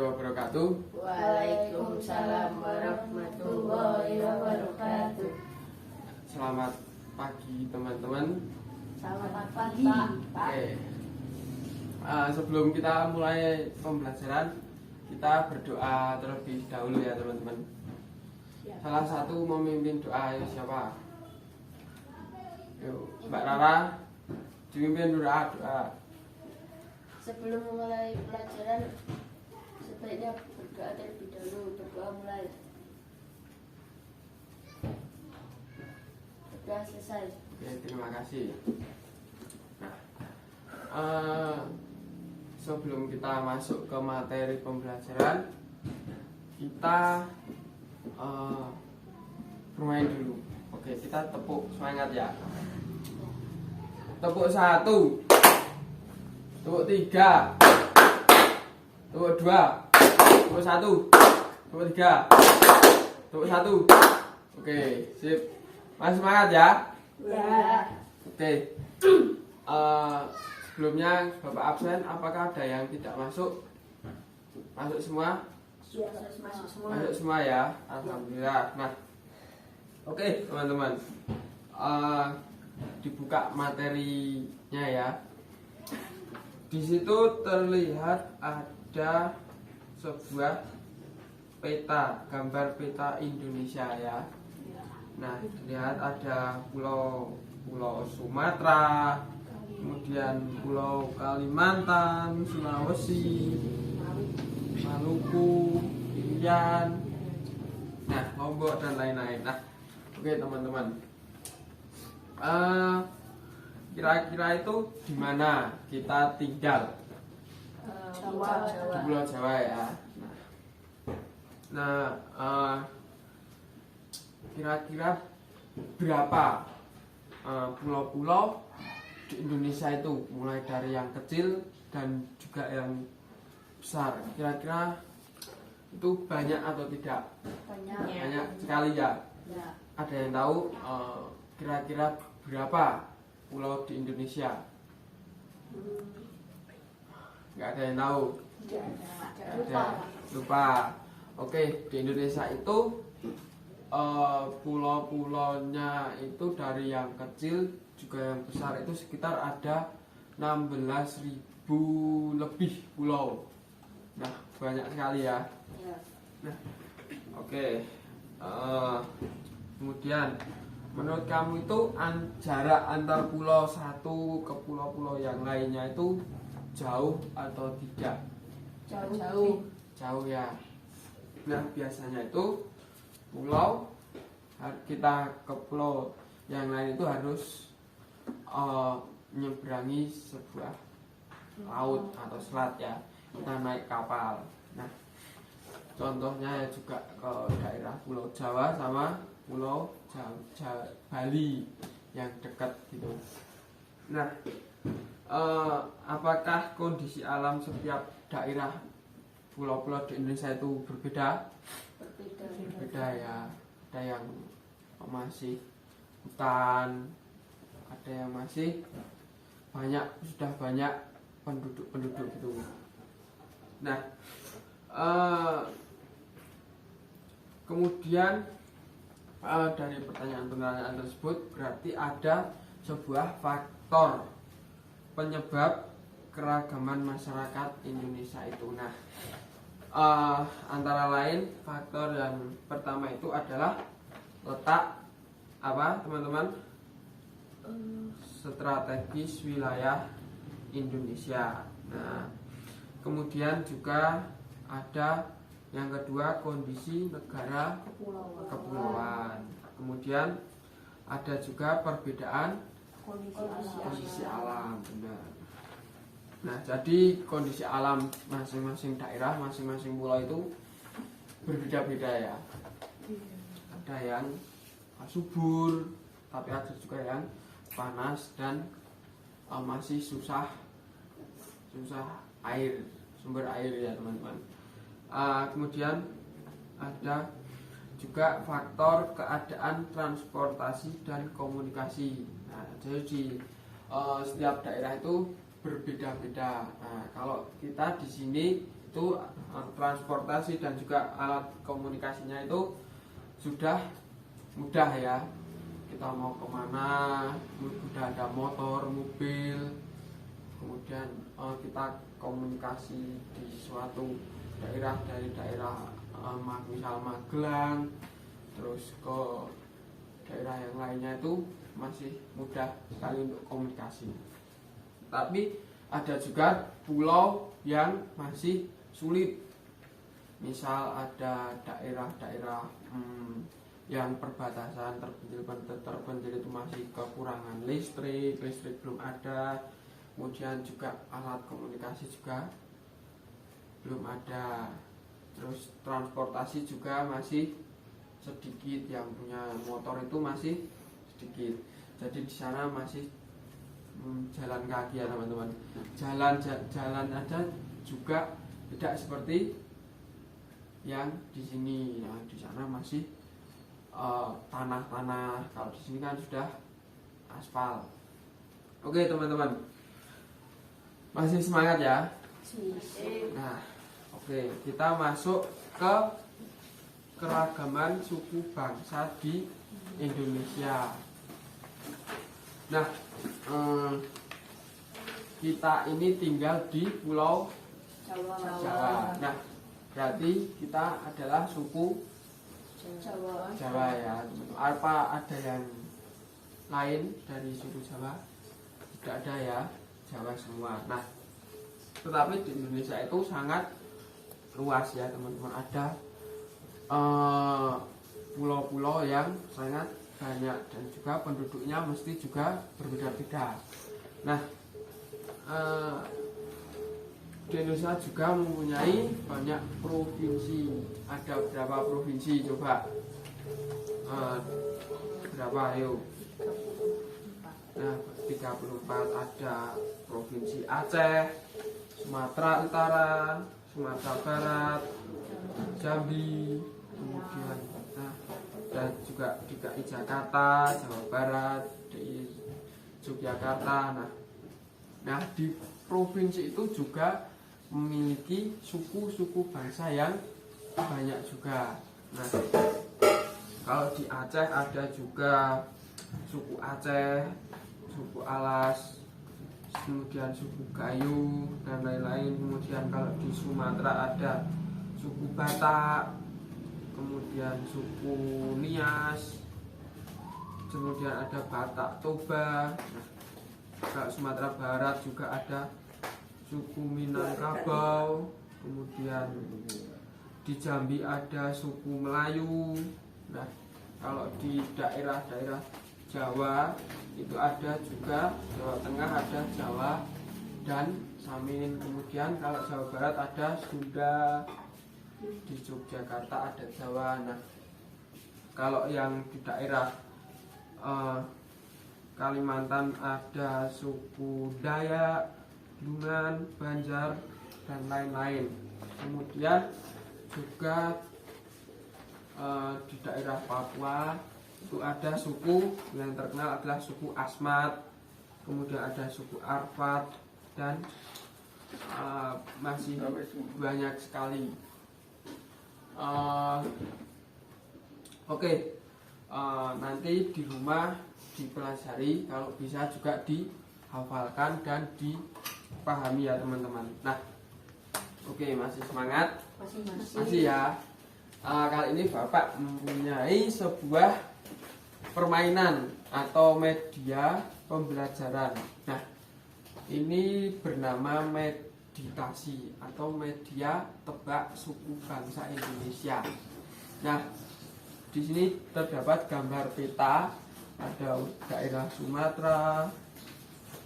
warahmatullahi wabarakatuh. Waalaikumsalam warahmatullahi wabarakatuh. Selamat pagi teman-teman. Selamat pagi. Oke. Sebelum kita mulai pembelajaran, kita berdoa terlebih dahulu ya teman-teman. Salah satu memimpin doa ayo siapa? Yuk, Mbak Rara, dipimpin doa. Sebelum mulai pelajaran, sebaiknya berdoa terlebih dahulu. Berdoa mulai. Sudah selesai. Oke, terima kasih. Nah, sebelum kita masuk ke materi pembelajaran, kita bermain dulu. Oke, kita tepuk semangat ya. Tepuk 1, tepuk 3, tepuk 2, tepuk 1, tepuk 3, tepuk 1. Oke, sip. Masih semangat ya? Ya. Oke. Sebelumnya Bapak absen, apakah ada yang tidak masuk? Masuk semua? Masuk semua. Masuk semua ya. Alhamdulillah. Nah, oke teman-teman. Dibuka materinya ya. Di situ terlihat ada sebuah peta, gambar peta Indonesia ya. Nah, lihat ada pulau Sumatera, kemudian pulau Kalimantan, Sulawesi, Maluku, Irian, nah Lombok dan lain-lain. Nah, oke teman-teman. Kira-kira itu di mana kita tinggal? Jawa. Di Pulau Jawa ya. Nah, kira-kira berapa pulau-pulau di Indonesia itu, mulai dari yang kecil dan juga yang besar. Kira-kira itu banyak atau tidak? Banyak sekali ya. Ada yang tahu kira-kira berapa pulau di Indonesia? Nggak ada yang tahu. Lupa. Oke, di Indonesia itu pulau-pulaunya itu dari yang kecil juga yang besar itu sekitar ada 16.000 lebih pulau. Nah, banyak sekali ya. Nah, oke. Kemudian menurut kamu itu jarak antar pulau satu ke pulau-pulau yang lainnya itu jauh atau tidak? Jauh ya. Nah, biasanya itu pulau, kita ke pulau yang lain itu harus menyeberangi sebuah laut atau selat ya. Kita naik kapal. Nah, contohnya ya juga ke daerah Pulau Jawa sama Pulau Bali yang dekat gitu. Nah, apakah kondisi alam setiap daerah pulau-pulau di Indonesia itu berbeda? Berbeda ya. Ada yang masih hutan, ada yang masih sudah banyak penduduk gitu. Nah, kemudian dari pertanyaan tersebut berarti ada sebuah faktor penyebab keragaman masyarakat Indonesia itu. Nah, antara lain faktor yang pertama itu adalah letak apa teman-teman? Strategis wilayah Indonesia. Nah, kemudian juga ada yang kedua kondisi negara kepulauan. Kemudian ada juga perbedaan kondisi alam. Benar. Nah, jadi kondisi alam masing-masing daerah, masing-masing pulau itu berbeda-beda ya. Ada yang subur, tapi ada juga yang panas dan masih susah air, sumber air ya teman-teman. Kemudian ada juga faktor keadaan transportasi dan komunikasi. Nah, jadi di setiap daerah itu berbeda-beda. Nah, kalau kita di sini itu transportasi dan juga alat komunikasinya itu sudah mudah ya. Kita mau kemana udah ada motor, mobil, kemudian kita komunikasi di suatu daerah dari daerah misal Magelang terus ke daerah yang lainnya itu masih mudah sekali untuk komunikasi. Tapi ada juga pulau yang masih sulit, misal ada daerah-daerah yang perbatasan terpencil itu masih kekurangan listrik belum ada, kemudian juga alat komunikasi juga belum ada, terus transportasi juga masih sedikit, yang punya motor itu masih sedikit. Jadi di sana masih jalan kaki ya teman-teman. Jalan ada juga tidak seperti yang di sini. Nah, di sana masih tanah-tanah. Kalau di sini kan sudah aspal. Oke teman-teman, masih semangat ya? Nah, oke, kita masuk ke keragaman suku bangsa di Indonesia. Nah, kita ini tinggal di Pulau Jawa. Nah, berarti kita adalah suku Jawa ya. Apa ada yang lain dari suku Jawa? Tidak ada ya, Jawa semua. Nah, tetapi di Indonesia itu sangat luas ya teman-teman. Ada pulau-pulau yang sangat banyak dan juga penduduknya mesti juga berbeda-beda. Nah, di Indonesia juga mempunyai banyak provinsi. Ada berapa provinsi coba? Berapa ayo? Nah, 34. Ada provinsi Aceh, Sumatera Utara, Sumatera Barat, Jambi, kemudian dan juga DKI Jakarta, Jawa Barat, di Yogyakarta. Nah, di provinsi itu juga memiliki suku-suku bangsa yang banyak juga. Nah, kalau di Aceh ada juga suku Aceh, suku Alas, kemudian suku Gayo dan lain-lain. Kemudian kalau di Sumatera ada suku Batak, kemudian suku Nias, kemudian ada Batak Toba. Nah, kalau Sumatera Barat juga ada suku Minangkabau, kemudian di Jambi ada suku Melayu. Nah, kalau di daerah-daerah Jawa itu ada juga Jawa Tengah, ada Jawa dan Samin. Kemudian kalau Jawa Barat ada Sunda, di Yogyakarta ada Jawa. Nah, kalau yang di daerah Kalimantan ada suku Dayak, Dungan, Banjar dan lain-lain. Kemudian juga di daerah Papua itu ada suku yang terkenal adalah suku Asmat, kemudian ada suku Arfat dan masih banyak sekali. Nanti di rumah dipelajari, kalau bisa juga dihafalkan dan dipahami ya teman-teman. Nah, masih semangat? Masih ya. Kali ini Bapak mempunyai sebuah permainan atau media pembelajaran. Nah, ini bernama meditasi atau media tebak suku bangsa Indonesia. Nah, di sini terdapat gambar peta, ada daerah Sumatera,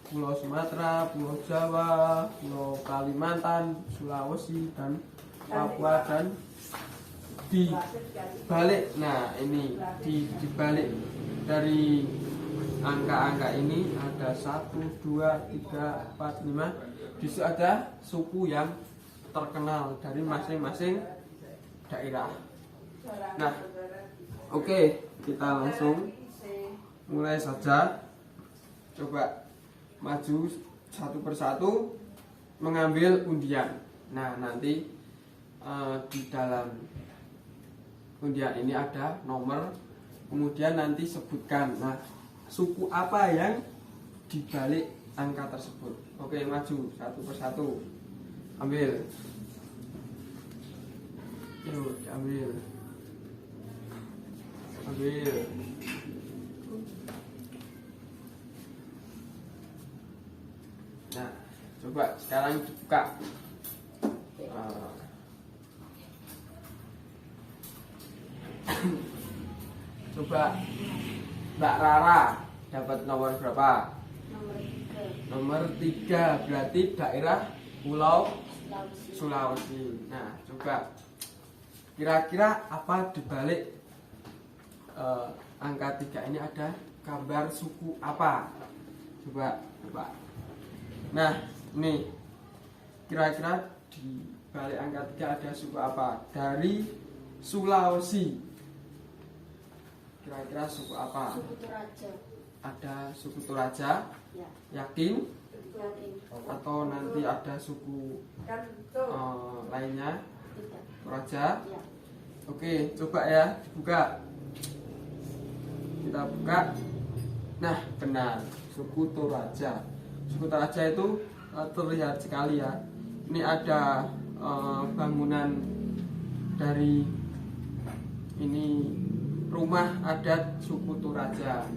Pulau Sumatera, Pulau Jawa, Pulau Kalimantan, Sulawesi dan Papua, dan di balik. Nah, ini di balik dari angka-angka ini ada 1, 2, 3, 4, 5. Di situ ada suku yang terkenal dari masing-masing daerah. Nah, kita langsung mulai saja. Coba maju satu persatu mengambil undian. Nah, nanti di dalam undian ini ada nomor, kemudian nanti sebutkan nah suku apa yang dibalik angka tersebut. Oke, maju satu persatu, ambil, yuk ambil, nah coba sekarang dibuka. Coba Mbak Rara dapat nomor berapa? Nomor 3. Nomor 3, berarti daerah Pulau Sulawesi. Sulawesi. Nah, coba kira-kira apa dibalik angka 3 ini ada gambar suku apa? Coba. Nah, ini kira-kira di balik angka 3 ada suku apa? Dari Sulawesi. Kira-kira suku apa? Suku Toraja. Ada suku Toraja? Ya. Yakin? Yakin. Atau nanti ada suku lainnya? Tidak. Toraja? Ya. Oke, coba ya dibuka. Kita buka. Nah, benar, suku Toraja. Suku Toraja itu terlihat sekali ya. Ini ada bangunan dari ini rumah adat suku Toraja.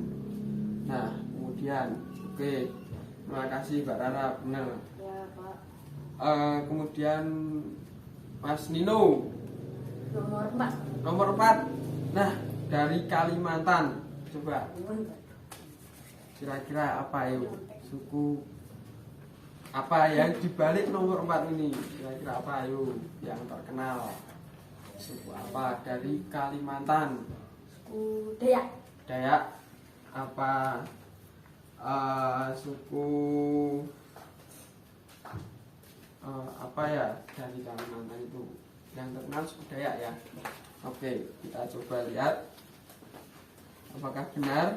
Nah, kemudian oke, terima kasih Mbak Rara, benar. Ya, Pak. Kemudian Mas Nino Nomor 4. nomor 4. Nah, dari Kalimantan. Coba kira-kira apa yuk suku apa yang dibalik nomor 4 ini? Kira-kira apa yuk yang terkenal? Suku apa dari Kalimantan? Suku Dayak. Dayak apa? Suku apa ya dari Kalimantan itu yang terkenal suku Dayak ya. Oke, kita coba lihat apakah benar.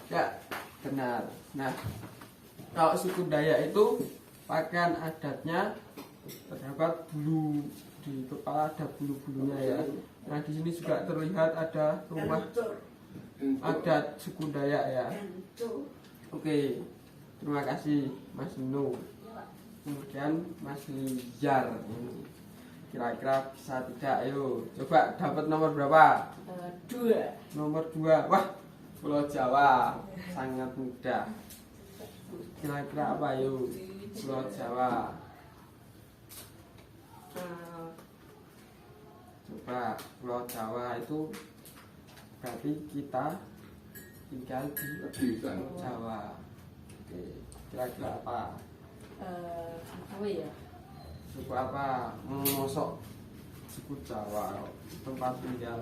Ya, benar. Nah, kalau suku Dayak itu pakaian adatnya terdapat bulu di kepala, ada bulu-bulunya ya. Nah, di sini juga terlihat ada rumah adat suku Dayak ya. Oke, terima kasih Mas Nino. Kemudian Mas Lijar ini kira-kira bisa tidak? Ayo coba dapat nomor berapa? 2. Nomor 2. Wah, Pulau Jawa sangat mudah. Kira-kira apa yuk? Pulau Jawa. Coba Pulau Jawa itu berarti kita tinggal di Pulau Jawa. Oke, kira-kira apa? Apa ya? Suku apa? Mosok suku Jawa tempat tinggal.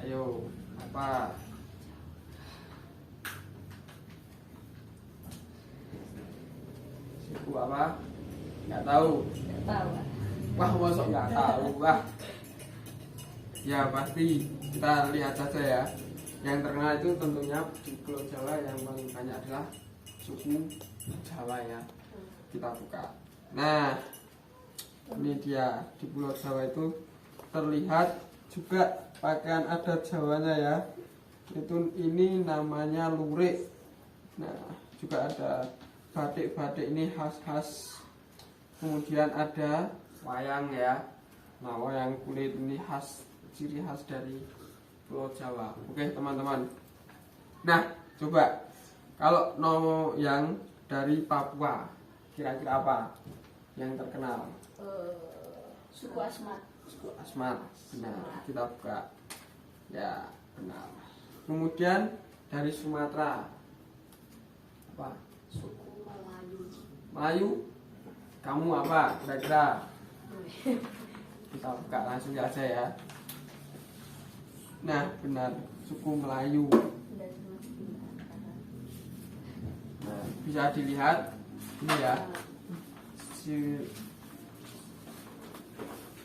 Ayo, apa? Suku apa? Nggak tahu. Nggak tahu. Wah, mosok nggak tahu. Wah. Ya pasti kita lihat saja ya. Yang terkenal itu tentunya di Pulau Jawa yang paling banyak adalah suku Jawa ya. Kita buka. Nah, ini dia di Pulau Jawa itu terlihat juga pakaian adat Jawanya ya. Itu ini namanya lurik. Nah, juga ada batik-batik ini khas-khas. Kemudian ada wayang ya. Nah, wayang kulit ini khas, ciri khas dari Pulau Jawa. Oke teman-teman. Nah, coba kalau nomor yang dari Papua, kira-kira apa yang terkenal? Suku Asmat. Suku Asmat. Benar, kita buka. Ya, benar. Kemudian dari Sumatera apa? Suku Melayu. Melayu. Kamu apa kira-kira? Kita buka langsung aja ya. Nah, benar, suku Melayu. Nah, bisa dilihat ini ya, si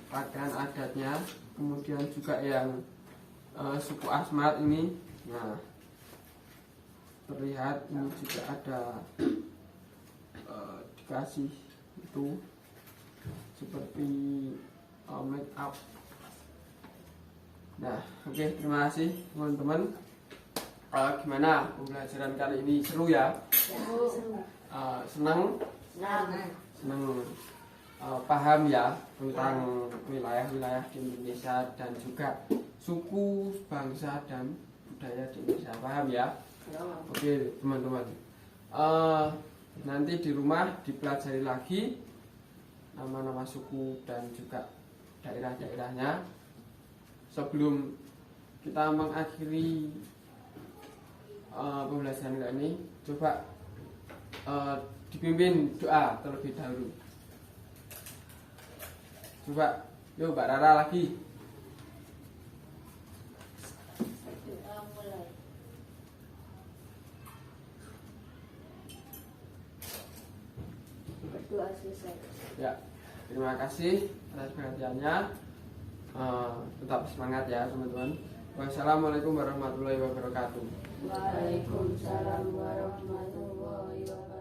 pakaian adatnya, kemudian juga yang suku Asmat ini. Nah, terlihat ini juga ada dikasih itu seperti make up. Nah, oke, terima kasih teman-teman. Gimana pembelajaran kali ini, seru ya? Senang? Senang. Paham ya tentang wilayah-wilayah di Indonesia dan juga suku, bangsa dan budaya di Indonesia. Paham ya? Oke teman-teman. Nanti di rumah dipelajari lagi nama-nama suku dan juga daerah-daerahnya. Sebelum kita mengakhiri pembelajaran kali ini, coba dipimpin doa terlebih dahulu. Coba, yuk Mbak Rara lagi. Doa mulai. Berdoa selesai. Ya, terima kasih atas perhatiannya. Tetap semangat ya teman-teman. Wassalamualaikum warahmatullahi wabarakatuh. Waalaikumsalam warahmatullahi wabarakatuh.